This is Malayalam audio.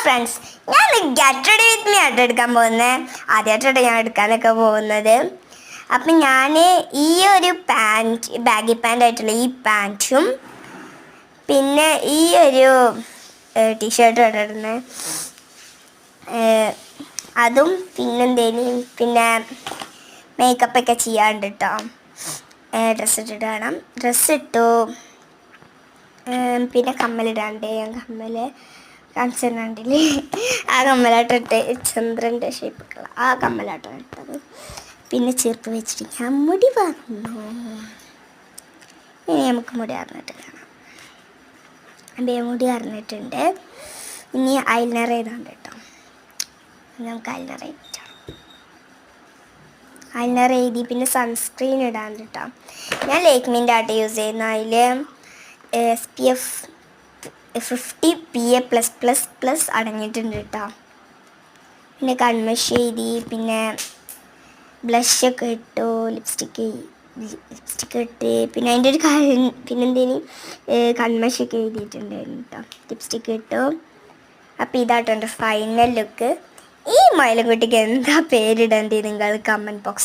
ഫ്രണ്ട്സ്, ഞാൻ ഗെറ്റ് റെഡി വിത്ത് മീ ആയിട്ട് എടുക്കാൻ പോകുന്നത്. ആദ്യമായിട്ടാണ് ഞാൻ എടുക്കാനൊക്കെ പോകുന്നത്. അപ്പം ഞാൻ ഈ ഒരു പാൻറ്റ്, ബാഗി പാൻ്റ് ആയിട്ടുള്ള ഈ പാൻറ്റും പിന്നെ ഈ ഒരു ടീഷർട്ടും ഇടുന്നത്, അതും പിന്നെ മേക്കപ്പൊക്കെ ചെയ്യാണ്ട് കേട്ടോ. ഡ്രസ്സ് ഇട്ടിട്ട് വേണം. ഡ്രസ്സ് ഇട്ടു. പിന്നെ കമ്മലിടാണ്ട്. ഞാൻ കമ്മൽ കാണിച്ചിട്ടുണ്ടില്ലേ, ആ കമ്മലാട്ടിട്ട് ചന്ദ്രൻ്റെ ഷേപ്പൊക്കെയുള്ള ആ കമ്മലാട്ടം ഇട്ടത്. പിന്നെ ചെറുപ്പ് വെച്ചിട്ട് ഞാൻ മുടി പറഞ്ഞു. ഇനി നമുക്ക് മുടി അറിഞ്ഞിട്ട് കാണാം. എൻ്റെ മുടി അറിഞ്ഞിട്ടുണ്ട്. ഇനി ഐലൈനർ ചെയ്താണ്ട് കേട്ടോ. നമുക്ക് ഐലൈനർ ചെയ്തിട്ടാണ്. ഐലൈനർ എഴുതി പിന്നെ സൺസ്ക്രീൻ ഇടാണ്ട് കേട്ടോ. ഞാൻ ലേക്മിൻ്റെ ആട്ട് യൂസ് ചെയ്യുന്ന. അതിൽ SPF 50 PA+++ അടങ്ങിയിട്ടുണ്ട് കേട്ടോ. പിന്നെ കൺമഷി എഴുതി, പിന്നെ ബ്ലഷൊക്കെ ഇട്ടു, ലിപ്സ്റ്റിക്ക് ഇട്ട്, പിന്നെ അതിൻ്റെ ഒരു പിന്നെന്തേലും കൺമഷിയൊക്കെ എഴുതിയിട്ടുണ്ടായിരുന്നു കേട്ടോ. ലിപ്സ്റ്റിക്ക് ഇട്ടു. അപ്പോൾ ഇതാട്ടോ എൻ്റെ ഫൈനൽ ലുക്ക്. ഈ മയിലക്കുട്ടിക്ക് എന്താ പേരിടേണ്ടത് നിങ്ങൾ കമൻറ്റ് ബോക്സ്